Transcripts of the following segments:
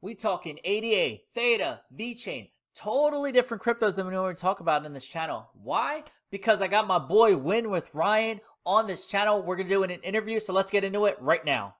We talking ADA, Theta, Vechain, totally different cryptos than we normally talk about in this channel. Why? Because I got my boy Win with Ryan on this channel. We're gonna do an interview, so let's get into it right now.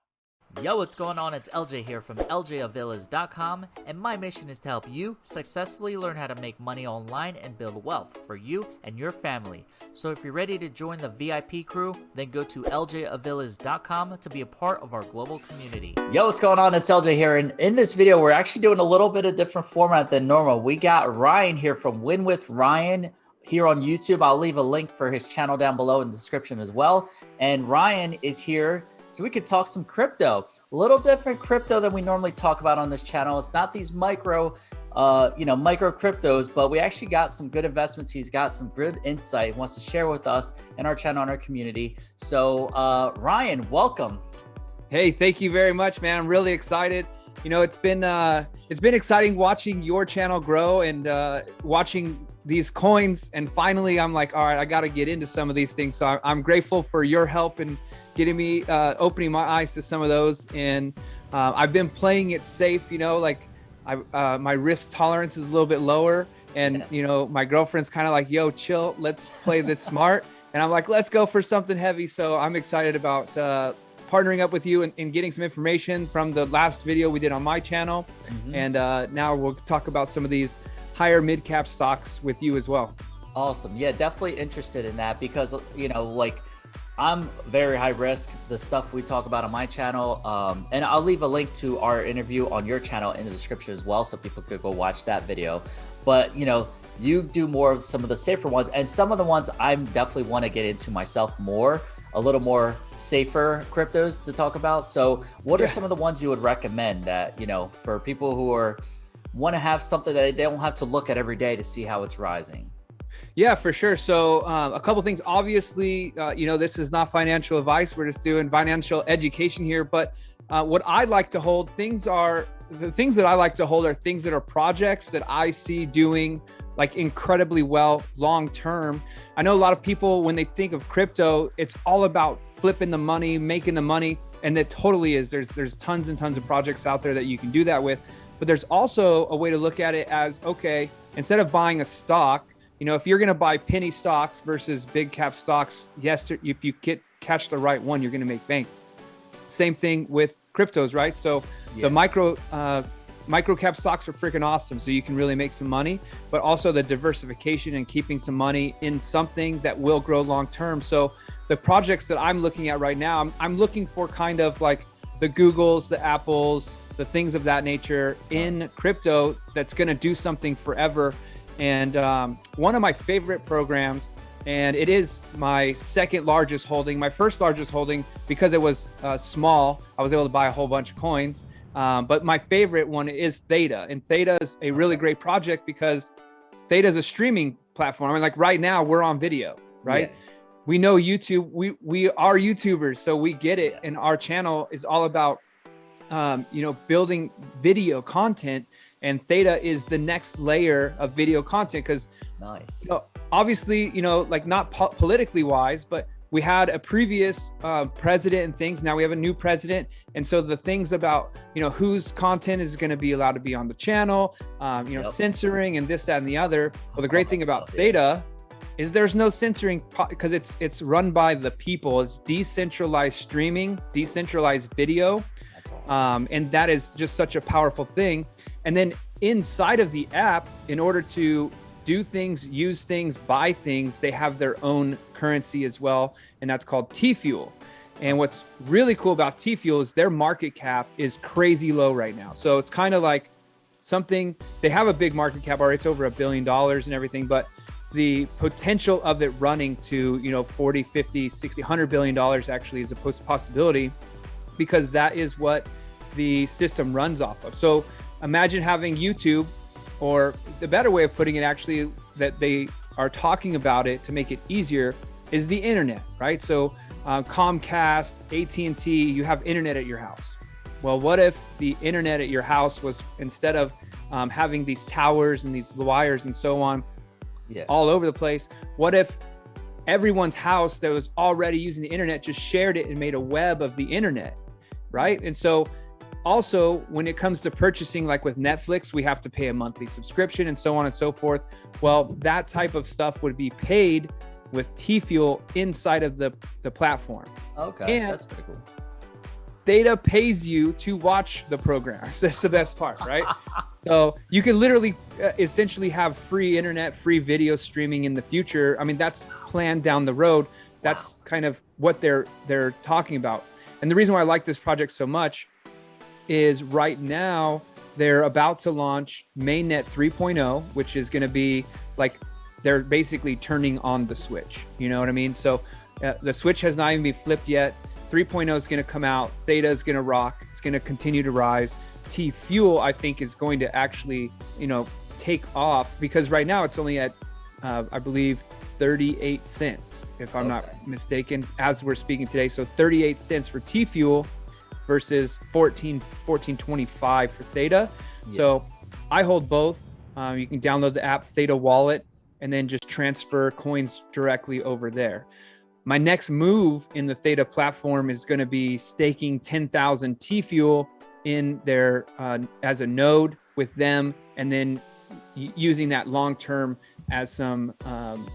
Yo, what's going on? It's LJ here from LJAviles.com, and my mission is to help you successfully learn how to make money online and build wealth for you and your family. So if you're ready to join the VIP crew, then go to LJAviles.com to be a part of our global community. Yo, what's going on? It's LJ here, and in this video, we're actually doing a little bit of different format than normal. We got Ryan here from Win with Ryan here on YouTube. I'll leave a link for his channel down below in the description as well. And Ryan is here so we could talk some crypto, a little different crypto than we normally talk about on this channel. It's not these micro cryptos, but we actually got some good investments. He's got some good insight, wants to share with us in our channel, in our community. So Ryan, welcome. Hey, thank you very much, man. I'm really excited. You know, it's been exciting watching your channel grow and watching these coins. And finally, I'm like, all right, I got to get into some of these things. So I'm grateful for your help and getting me opening my eyes to some of those. And I've been playing it safe, you know, like my risk tolerance is a little bit lower. And, you know, my girlfriend's kind of like, yo, chill, let's play this smart. And I'm like, let's go for something heavy. So I'm excited about partnering up with you and getting some information from the last video we did on my channel. And now we'll talk about some of these higher mid-cap stocks with you as well. Awesome. Yeah, definitely interested in that because, you know, like I'm very high risk, the stuff we talk about on my channel. And I'll leave a link to our interview on your channel in the description as well, so people could go watch that video. But, you know, you do more of some of the safer ones, and some of the ones I definitely want to get into myself more, a little more safer cryptos to talk about. So what are some of the ones you would recommend that, you know, for people who want to have something that they don't have to look at every day to see how it's rising? Yeah, for sure. So a couple things. Obviously, you know, this is not financial advice. We're just doing financial education here. But what I like to hold, the things that I like to hold are things that are projects that I see doing like incredibly well long term. I know a lot of people, when they think of crypto, it's all about flipping the money, making the money. And that totally is. There's tons and tons of projects out there that you can do that with. But there's also a way to look at it as, okay, instead of buying a stock, you know, if you're going to buy penny stocks versus big cap stocks, yes, if you catch the right one, you're going to make bank. Same thing with cryptos, right? So the micro cap stocks are freaking awesome. So you can really make some money, but also the diversification and keeping some money in something that will grow long term. So the projects that I'm looking at right now, I'm looking for kind of like the Googles, the Apples, the things of that nature in crypto that's going to do something forever. And one of my favorite programs, and it is my second largest holding, my first largest holding, because it was small, I was able to buy a whole bunch of coins. But my favorite one is Theta. And Theta is a really great project because Theta is a streaming platform. I mean, like right now we're on video, right? Yeah. We know YouTube, we are YouTubers, so we get it. And our channel is all about, you know, building video content. And Theta is the next layer of video content because, you know, obviously, you know, like not politically wise, but we had a previous president and things. Now we have a new president. And so the things about, you know, whose content is going to be allowed to be on the channel, you know, censoring and this, that, and the other. Well, the great thing about Theta is there's no censoring because it's run by the people. It's decentralized streaming, decentralized video. And that is just such a powerful thing. And then inside of the app, in order to do things, use things, buy things, they have their own currency as well. And that's called T-Fuel. And what's really cool about T-Fuel is their market cap is crazy low right now. So it's kind of like something, they have a big market cap already. It's over $1 billion and everything, but the potential of it running to, you know, 40, 50, 60, $100 billion actually is a possibility, because that is what the system runs off of. So imagine having YouTube, or the better way of putting it actually that they are talking about it to make it easier is the internet, right? So Comcast, AT&T, you have internet at your house. Well, what if the internet at your house was, instead of having these towers and these wires and so on all over the place, what if everyone's house that was already using the internet just shared it and made a web of the internet, right? And so also, when it comes to purchasing, like with Netflix, we have to pay a monthly subscription and so on and so forth. Well, that type of stuff would be paid with T-Fuel inside of the platform. Okay, and that's pretty cool. Theta pays you to watch the programs. That's the best part, right? So you can literally essentially have free internet, free video streaming in the future. I mean, that's planned down the road. That's kind of what they're talking about. And the reason why I like this project so much is right now they're about to launch mainnet 3.0, which is going to be like, they're basically turning on the switch. You know what I mean? So the switch has not even been flipped yet. 3.0 is going to come out. Theta is going to rock. It's going to continue to rise. T-Fuel, I think, is going to actually, take off, because right now it's only at, I believe, 38 cents, if I'm not mistaken, as we're speaking today. So 38 cents for T-Fuel versus 14.25 for Theta. Yeah. So I hold both. You can download the app Theta Wallet and then just transfer coins directly over there. My next move in the Theta platform is going to be staking 10,000 T-Fuel in there as a node with them, and then using that long term as some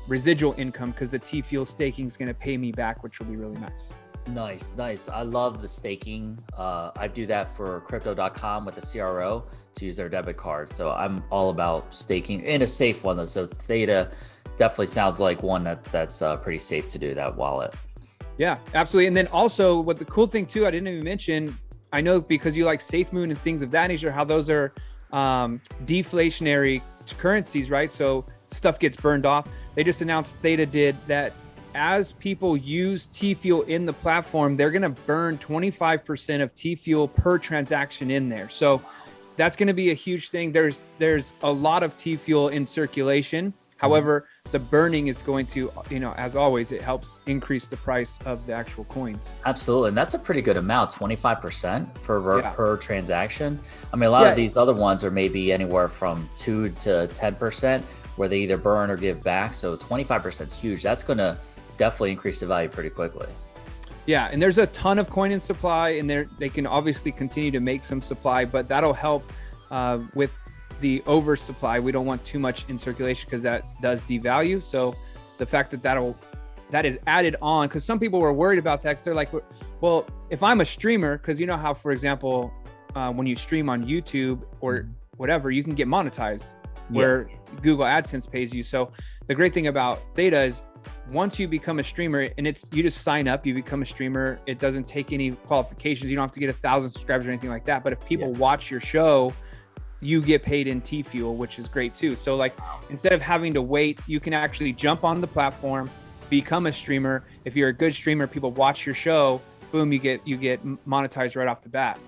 residual income, because the T-Fuel staking is going to pay me back, which will be really nice. Nice. I love the staking. I do that for crypto.com with the CRO to use their debit card. So I'm all about staking in a safe one though. So Theta definitely sounds like one that's pretty safe to do, that wallet. Yeah, absolutely. And then also, what the cool thing too, I didn't even mention, I know because you like Safemoon and things of that nature, how those are deflationary currencies, right? So stuff gets burned off. They just announced, Theta did, that as people use T-Fuel in the platform, they're going to burn 25% of T-Fuel per transaction in there. So that's going to be a huge thing. There's a lot of T-Fuel in circulation. However, the burning is going to, as always, it helps increase the price of the actual coins. Absolutely. And that's a pretty good amount, 25% per transaction. I mean, a lot of these other ones are maybe anywhere from 2 to 10% where they either burn or give back. So 25% is huge. That's going to definitely increase the value pretty quickly. Yeah. And there's a ton of coin in supply, and they can obviously continue to make some supply, but that'll help with the oversupply. We don't want too much in circulation because that does devalue. So the fact that is added on, because some people were worried about that. They're like, well, if I'm a streamer, because you know how, for example, when you stream on YouTube or whatever, you can get monetized where Google AdSense pays you. So the great thing about Theta is once you become a streamer, and you just sign up, you become a streamer. It doesn't take any qualifications. You don't have to get 1,000 subscribers or anything like that. But if people watch your show, you get paid in T-Fuel, which is great too. So like, instead of having to wait, you can actually jump on the platform, become a streamer. If you're a good streamer, people watch your show, boom, you get monetized right off the bat.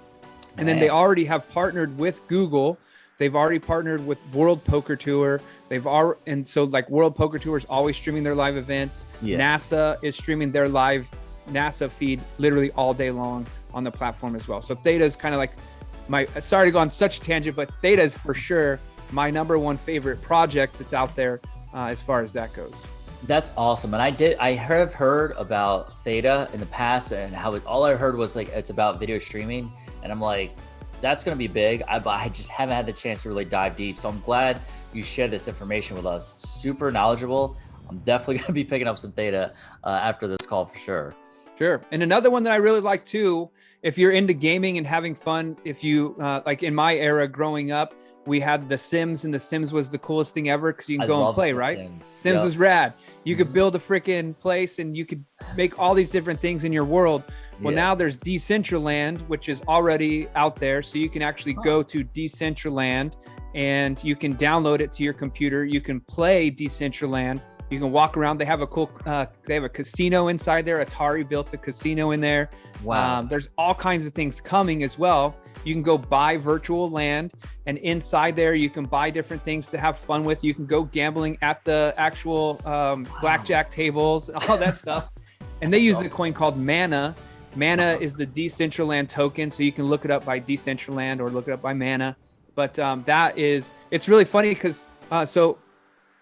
And then they already have partnered with Google. They've already partnered with World Poker Tour. And so like World Poker Tour is always streaming their live events. NASA is streaming their live NASA feed literally all day long on the platform as well. So Theta is kind of like sorry to go on such a tangent, but Theta is for sure my #1 favorite project that's out there as far as that goes. That's awesome. And I have heard about Theta in the past, and how all I heard was like, it's about video streaming. And I'm like, that's going to be big. I just haven't had the chance to really dive deep. So I'm glad you shared this information with us. Super knowledgeable. I'm definitely going to be picking up some Theta after this call for sure. Sure. And another one that I really like too, if you're into gaming and having fun, if you like in my era growing up, we had The Sims, and The Sims was the coolest thing ever because you can go and play, right? Sims is rad. You could build a freaking place and you could make all these different things in your world. Well, now there's Decentraland, which is already out there. So you can actually go to Decentraland and you can download it to your computer. You can play Decentraland. You can walk around. They have a cool, they have a casino inside there. Atari built a casino in there. Wow. There's all kinds of things coming as well. You can go buy virtual land, and inside there, you can buy different things to have fun with. You can go gambling at the actual blackjack tables, all that stuff. And they use a coin called Mana. Mana is the Decentraland token. So you can look it up by Decentraland or look it up by Mana. But it's really funny because, so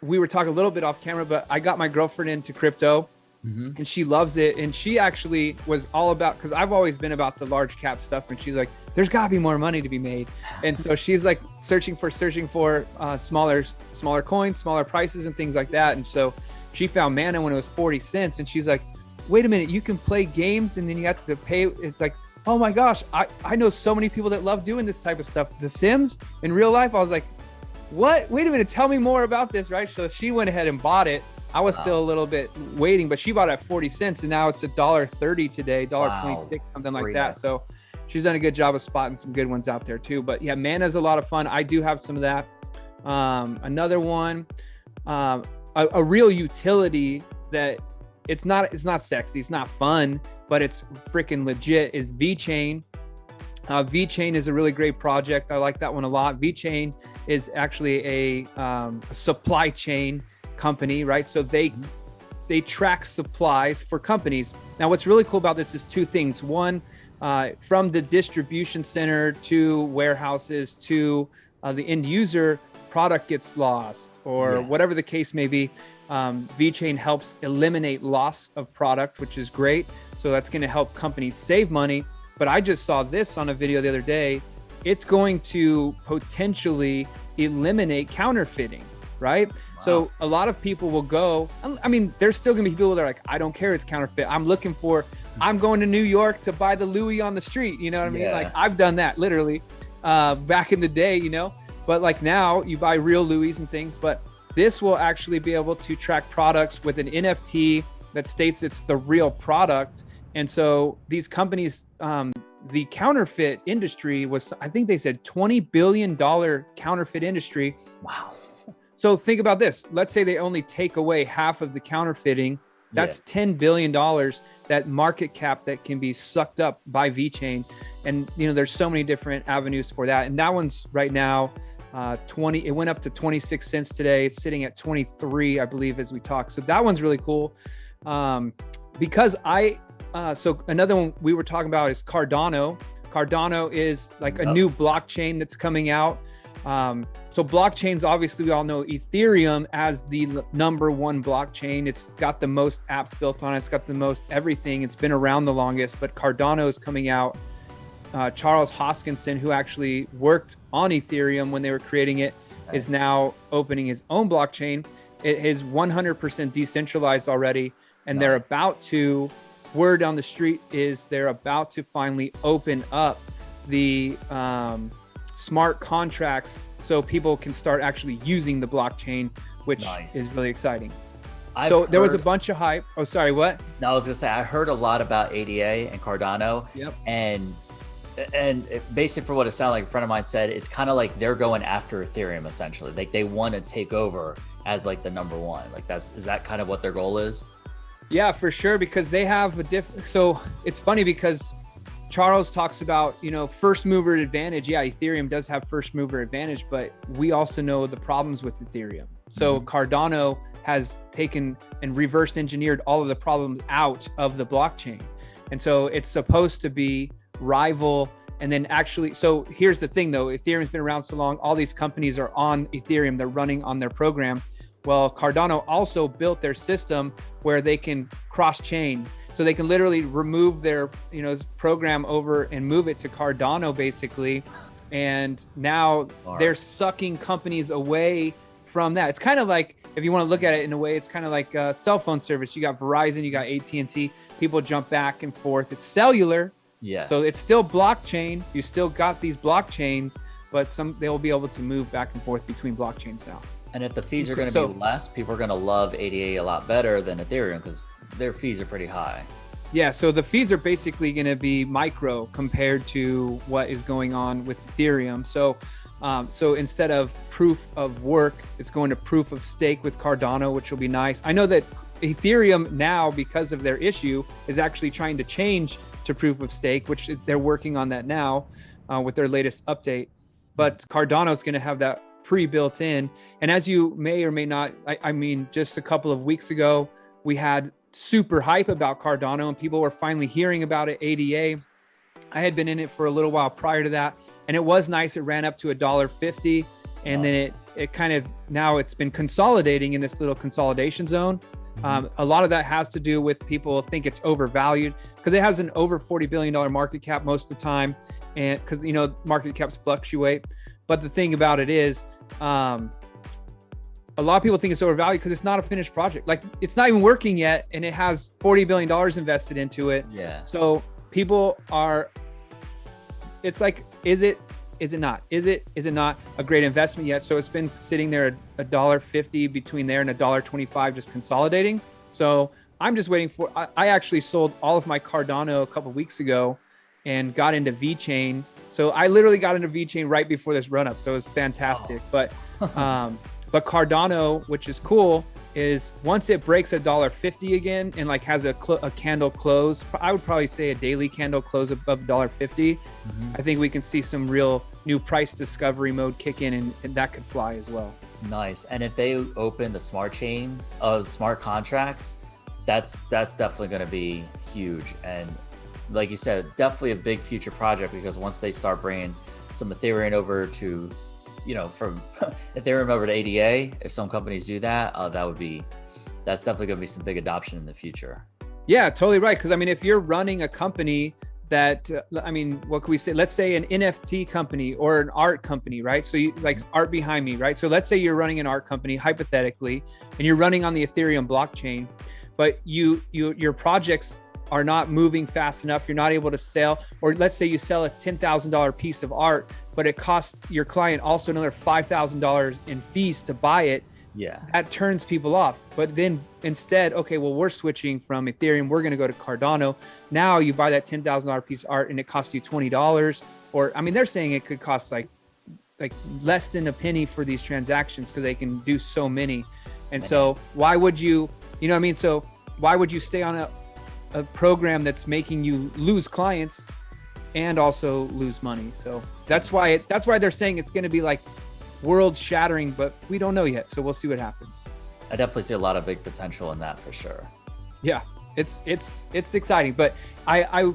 we were talking a little bit off camera, but I got my girlfriend into crypto and she loves it. And she actually was all about, because I've always been about the large cap stuff. And she's like, there's gotta be more money to be made. And so she's like searching for smaller coins, smaller prices and things like that. And so she found Mana when it was 40 cents. And she's like, wait a minute, you can play games and then you have to pay. It's like, oh my gosh, I know so many people that love doing this type of stuff. The Sims in real life, I was like, what? Wait a minute, tell me more about this, right? So she went ahead and bought it. I was still a little bit waiting, but she bought it at 40 cents and now it's $1.30 today, $1.26, something like that. So she's done a good job of spotting some good ones out there too. But yeah, Mana is a lot of fun. I do have some of that. Another one, a real utility that it's not sexy, it's not fun, but it's freaking legit, is Vechain. Vechain is a really great project. I like that one a lot. Vechain is actually a supply chain company, right? So they track supplies for companies. Now, what's really cool about this is two things. One, from the distribution center to warehouses to the end user, product gets lost or whatever the case may be. Vechain helps eliminate loss of product, which is great. So that's going to help companies save money. But I just saw this on a video the other day. It's going to potentially eliminate counterfeiting, right? Wow. So a lot of people will go, I mean, there's still gonna be people that are like, I don't care, it's counterfeit. I'm going to New York to buy the Louis on the street. You know what I mean? Like I've done that literally back in the day, you know, but like now you buy real Louis and things, but this will actually be able to track products with an NFT that states it's the real product. And so these companies, the counterfeit industry was, I think they said $20 billion counterfeit industry. Wow. So think about this. Let's say they only take away half of the counterfeiting. That's $10 billion, that market cap that can be sucked up by Vechain. And, you know, there's so many different avenues for that. And that one's right now, it went up to 26 cents today. It's sitting at 23, I believe, as we talk. So that one's really cool. Because so another one we were talking about is Cardano. Cardano is like a new blockchain that's coming out. So blockchains, obviously we all know Ethereum as the number one blockchain. It's got the most apps built on it. It's got the most everything. It's been around the longest, but Cardano is coming out. Charles Hoskinson, who actually worked on Ethereum when they were creating it, is now opening his own blockchain. It is 100% decentralized already. And they're about to, word on the street is they're about to finally open up the smart contracts so people can start actually using the blockchain, which is really exciting. There was a bunch of hype. Oh, sorry, what? No, I was gonna say, I heard a lot about ADA and Cardano. Yep. And basically for what it sounded like, a friend of mine said, it's kind of like they're going after Ethereum essentially. Like they want to take over as like the number one. Like is that kind of what their goal is? Yeah, for sure, because they have so it's funny because Charles talks about, you know, first mover advantage. Yeah, Ethereum does have first mover advantage, but we also know the problems with Ethereum. So Cardano has taken and reverse engineered all of the problems out of the blockchain. And so it's supposed to be rival. And then actually, so here's the thing though, Ethereum's been around so long, all these companies are on Ethereum, they're running on their program. Well, Cardano also built their system where they can cross-chain. So they can literally remove their, you know, program over and move it to Cardano basically. And now they're sucking companies away from that. It's kind of like, if you want to look at it in a way, it's kind of like a cell phone service. You got Verizon, you got AT&T, people jump back and forth. It's cellular. Yeah. So it's still blockchain. You still got these blockchains, but they'll be able to move back and forth between blockchains now. And if the fees are going to be less, people are going to love ADA a lot better than Ethereum because their fees are pretty high. Yeah, so the fees are basically going to be micro compared to what is going on with Ethereum. So instead of proof of work, it's going to proof of stake with Cardano, which will be nice. I know that Ethereum now, because of their issue, is actually trying to change to proof of stake, which they're working on that now with their latest update. But Cardano is going to have that pre-built in. And as you may or may not, I mean, just a couple of weeks ago, we had super hype about Cardano and people were finally hearing about it, ADA. I had been in it for a little while prior to that. And it was nice. It ran up to $1.50. And then it kind of, now it's been consolidating in this little consolidation zone. A lot of that has to do with people think it's overvalued because it has an over $40 billion market cap most of the time. And because, market caps fluctuate. But the thing about it is, a lot of people think it's overvalued because it's not a finished project. Like, it's not even working yet, and it has $40 billion invested into it. Yeah. So people are, it's like, is it not? Is it not a great investment yet? So it's been sitting there at $1.50 between there and $1.25, just consolidating. So I'm just waiting for, I actually sold all of my Cardano a couple of weeks ago and got into Vechain. So I literally got into Vechain right before this run up. So it was fantastic. But Cardano, which is cool, is once it breaks $1.50 again and like has a candle close, I would probably say a daily candle close above $1.50. I think we can see some real new price discovery mode kick in, and that could fly as well. Nice. And if they open the smart chains of smart contracts, that's definitely going to be huge. And like you said, definitely a big future project, because once they start bringing some Ethereum over to, from Ethereum over to ADA, if some companies do that, that's definitely going to be some big adoption in the future. Yeah, totally right. Because if you're running a company that, what can we say? Let's say an NFT company or an art company, right? So you like art behind me, right? So let's say you're running an art company, hypothetically, and you're running on the Ethereum blockchain, but your projects are not moving fast enough. You're not able to sell, or let's say you sell a $10,000 piece of art, but it costs your client also another $5,000 in fees to buy it. Yeah. That turns people off. But then instead, okay, well, we're switching from Ethereum. We're going to go to Cardano. Now you buy that $10,000 piece of art and it costs you $20, or, they're saying it could cost like less than a penny for these transactions because they can do so many. And so why would you, so why would you stay on a program that's making you lose clients and also lose money? So that's why they're saying it's going to be like world shattering, but we don't know yet. So we'll see what happens. I definitely see a lot of big potential in that for sure. Yeah, it's exciting, but I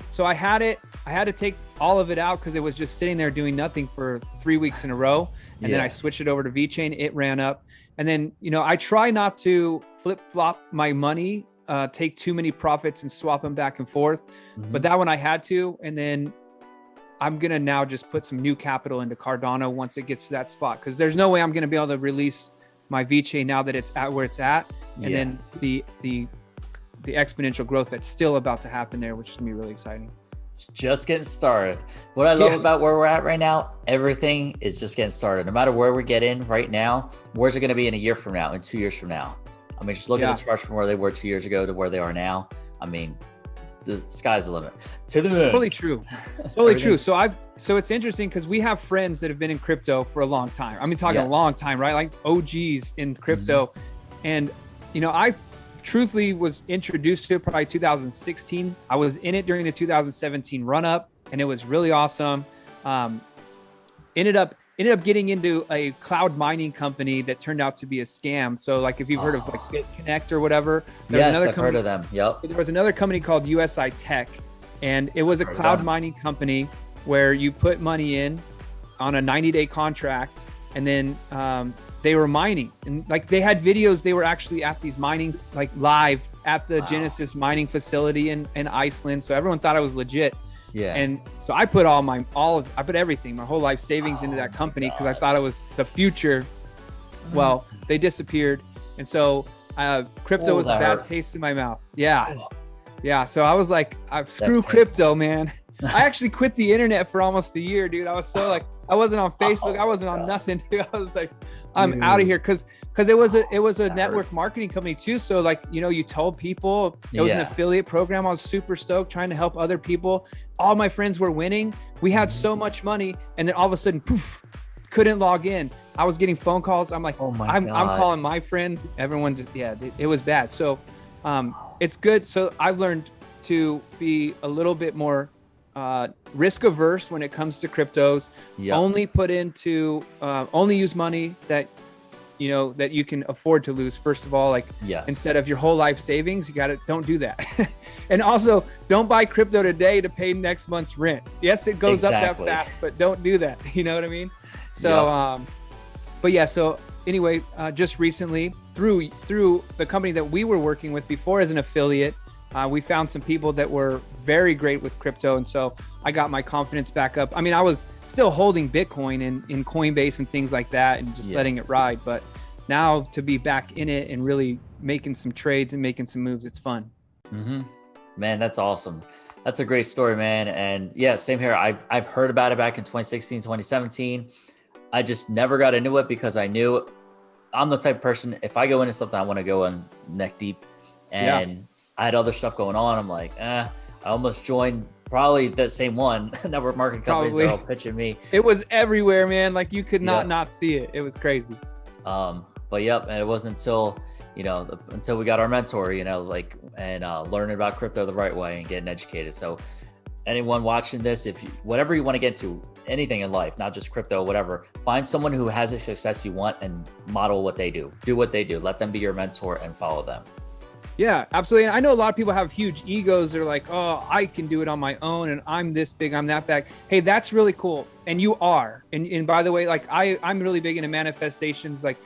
had to take all of it out because it was just sitting there doing nothing for 3 weeks in a row. And then I switched it over to Vechain. It ran up. And then, I try not to flip flop my money, take too many profits and swap them back and forth. But that one I had to. And then I'm going to now just put some new capital into Cardano once it gets to that spot, because there's no way I'm going to be able to release my Vechain now that it's at where it's at. And then the exponential growth that's still about to happen there, which is going to be really exciting. Just getting started. What I love about where we're at right now, everything is just getting started. No matter where we get in right now, where's it going to be in a year from now, in 2 years from now? Just look at the charts from where they were 2 years ago to where they are now. The sky's the limit. To the moon. Totally true. Totally true. So it's interesting because we have friends that have been in crypto for a long time. Talking a long time, right? Like OGs in crypto. And, I truthfully was introduced to it probably 2016. I was in it during the 2017 run up, and it was really awesome. Ended up getting into a cloud mining company that turned out to be a scam. So like if you've heard of like BitConnect or whatever, I've heard of them. Yep. There was another company called USI Tech, and it was a cloud mining company where you put money in on a 90-day contract, and then they were mining, and like they had videos. They were actually at these minings, like live at the Genesis mining facility in Iceland. So everyone thought I was legit. Yeah. And so I put I put everything, my whole life savings into that company because I thought it was the future. Well, they disappeared. And so crypto was a bad taste in my mouth. Yeah. Yeah. So I was like, screw crypto, man. I actually quit the internet for almost a year, dude. I was so like, I wasn't on Facebook. I wasn't on nothing, dude. I was like, I'm out of here. Cause it was a network marketing company too. So like, you told people it was an affiliate program. I was super stoked trying to help other people. All my friends were winning. We had so much money. And then all of a sudden, poof, couldn't log in. I was getting phone calls. I'm like, I'm calling my friends. Everyone just, it was bad. So it's good. So I've learned to be a little bit more risk averse when it comes to cryptos. Only only use money that that you can afford to lose. First of all, instead of your whole life savings, don't do that. And also don't buy crypto today to pay next month's rent. Yes, it goes up that fast, but don't do that. You know what I mean? So but so anyway, just recently through the company that we were working with before as an affiliate, we found some people that were very great with crypto. And so I got my confidence back up. I mean, I was still holding Bitcoin in Coinbase and things like that and just letting it ride. But now to be back in it and really making some trades and making some moves, it's fun. Man, that's awesome. That's a great story, man. And yeah, same here. I've heard about it back in 2016, 2017. I just never got into it because I knew I'm the type of person, if I go into something, I want to go in neck deep. And I had other stuff going on. I'm like, I almost joined probably the same one, network marketing companies that are all pitching me. It was everywhere, man. Like you could not see it. It was crazy. But and it wasn't until, until we got our mentor, and learning about crypto the right way and getting educated. So anyone watching this, whatever you want to get into, anything in life, not just crypto, whatever, find someone who has the success you want and model what they do. Do what they do. Let them be your mentor and follow them. Yeah, absolutely. And I know a lot of people have huge egos. They're like, oh, I can do it on my own and I'm this big, I'm that big. Hey, that's really cool. And you are. And by the way, like I'm really big into manifestations, like,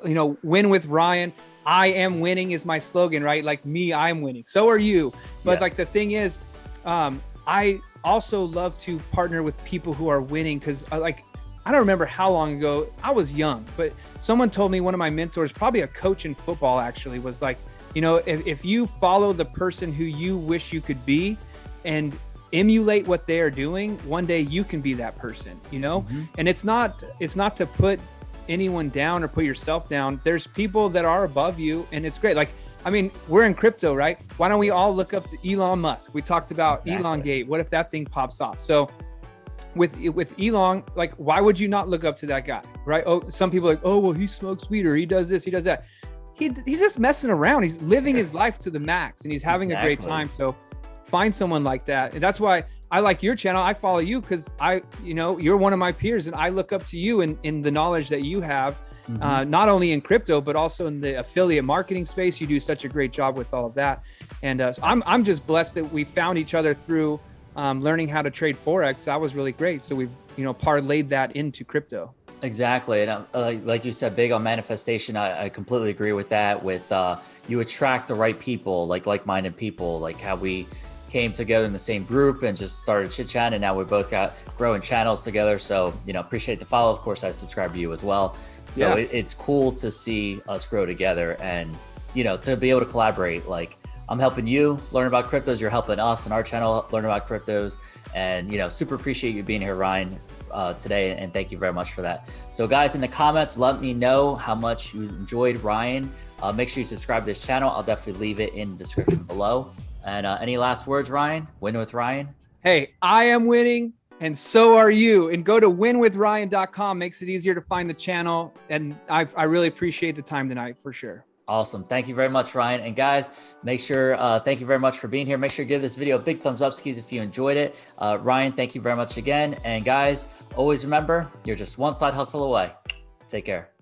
win with Ryan. I am winning is my slogan, right? Like me, I'm winning. So are you. But like the thing is, I also love to partner with people who are winning because I don't remember how long ago, I was young, but someone told me, one of my mentors, probably a coach in football actually, was like, if you follow the person who you wish you could be and emulate what they are doing, one day you can be that person, And it's not to put anyone down or put yourself down. There's people that are above you and it's great. Like, I mean, we're in crypto, right? Why don't we all look up to Elon Musk? We talked about Elon Gate. What if that thing pops off? So with Elon, like, why would you not look up to that guy, right? Oh, some people are like, oh, well, he smokes weed or he does this, he does that. He's just messing around. He's living his life to the max and he's having a great time. So find someone like that. And that's why I like your channel. I follow you because you're one of my peers and I look up to you in the knowledge that you have, not only in crypto, but also in the affiliate marketing space. You do such a great job with all of that. And so I'm just blessed that we found each other through learning how to trade Forex. That was really great. So we've, parlayed that into crypto. Exactly. And like you said, big on manifestation. I completely agree with that. With you attract the right people, like-minded people, like how we came together in the same group and just started chit-chatting. And now we both got growing channels together. So, appreciate the follow. Of course, I subscribe to you as well. So it's cool to see us grow together and, to be able to collaborate. Like I'm helping you learn about cryptos. You're helping us and our channel learn about cryptos. And, super appreciate you being here, Ryan, today. And thank you very much for that. So guys, in the comments, let me know how much you enjoyed Ryan. Make sure you subscribe to this channel. I'll definitely leave it in the description below. And any last words, Ryan? Win with Ryan? Hey, I am winning and so are you. And go to winwithryan.com. Makes it easier to find the channel. And I really appreciate the time tonight for sure. Awesome. Thank you very much, Ryan. And guys, make sure, thank you very much for being here. Make sure to give this video a big thumbs up, skis, if you enjoyed it. Ryan, thank you very much again. And guys, always remember, you're just one side hustle away. Take care.